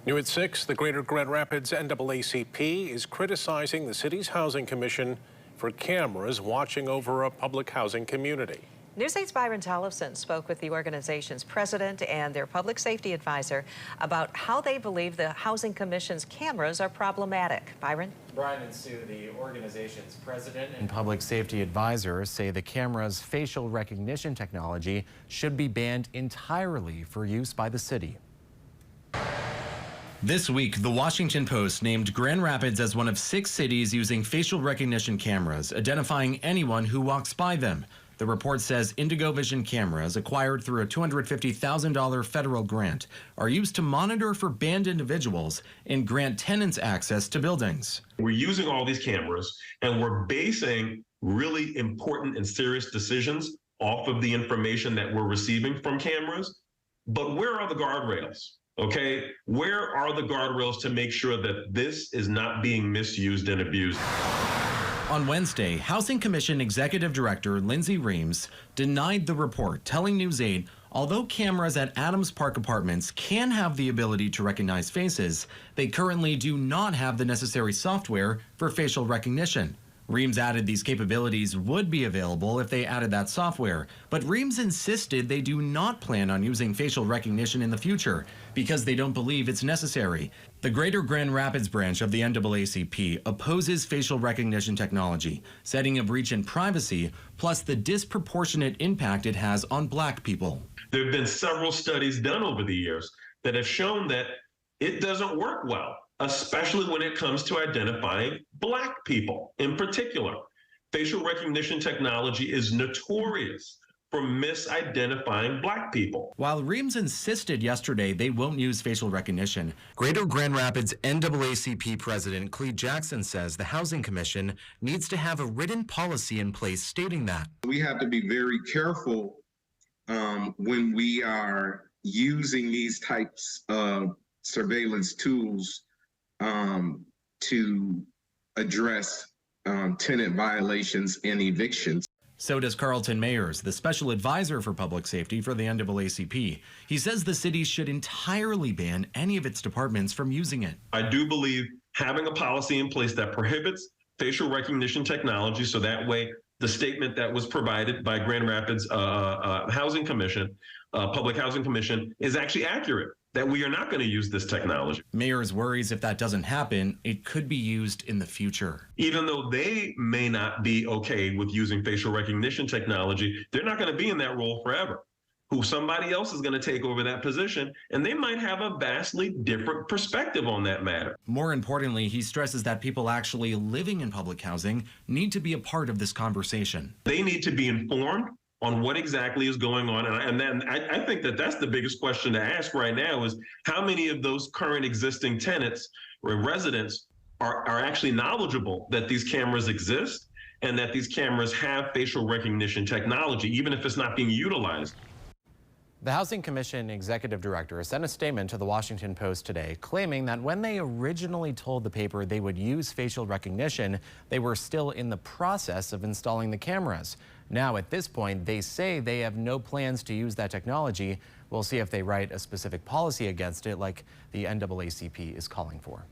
New at 6, the Greater Grand Rapids NAACP is criticizing the city's housing commission for cameras watching over a public housing community. News 8's Byron Tollefson spoke with the organization's president and their public safety advisor about how they believe the Housing Commission's cameras are problematic. Byron? Brian and Sue, the organization's president and public safety advisor, say the camera's facial recognition technology should be banned entirely for use by the city. This week, the Washington Post named Grand Rapids as one of 6 cities using facial recognition cameras, identifying anyone who walks by them. The report says Indigo Vision cameras, acquired through a $250,000 federal grant, are used to monitor for banned individuals and grant tenants access to buildings. We're using all these cameras, and we're basing really important and serious decisions off of the information that we're receiving from cameras. But where are the guardrails? Okay, where are the guardrails to make sure that this is not being misused and abused? On Wednesday, Housing Commission Executive Director Lindsay Reams denied the report, telling News 8, although cameras at Adams Park Apartments can have the ability to recognize faces, they currently do not have the necessary software for facial recognition. Reams added these capabilities would be available if they added that software, but Reams insisted they do not plan on using facial recognition in the future because they don't believe it's necessary. The Greater Grand Rapids branch of the NAACP opposes facial recognition technology, citing a breach in privacy, plus the disproportionate impact it has on Black people. There have been several studies done over the years that have shown that it doesn't work well, especially when it comes to identifying Black people in particular. Facial recognition technology is notorious for misidentifying Black people. While Reams insisted yesterday they won't use facial recognition, Greater Grand Rapids NAACP President Clee Jackson says the Housing Commission needs to have a written policy in place stating that. We have to be very careful when we are using these types of surveillance tools to address tenant violations and evictions. So does Carlton Mayers, the special advisor for public safety for the NAACP. He says the city should entirely ban any of its departments from using it. I do believe having a policy in place that prohibits facial recognition technology, so that way the statement that was provided by Grand Rapids Housing Commission, Public Housing Commission, is actually accurate, that we are not going to use this technology. Mayers worries if that doesn't happen, it could be used in the future. Even though they may not be okay with using facial recognition technology, they're not going to be in that role forever. Somebody else is going to take over that position, and they might have a vastly different perspective on that matter. More importantly, he stresses that people actually living in public housing need to be a part of this conversation. They need to be informed on what exactly is going on. And then I think that that's the biggest question to ask right now is how many of those current existing tenants or residents are actually knowledgeable that these cameras exist and that these cameras have facial recognition technology, even if it's not being utilized. The Housing Commission Executive Director sent a statement to the Washington Post today claiming that when they originally told the paper they would use facial recognition, they were still in the process of installing the cameras. Now, at this point, they say they have no plans to use that technology. We'll see if they write a specific policy against it like the NAACP is calling for.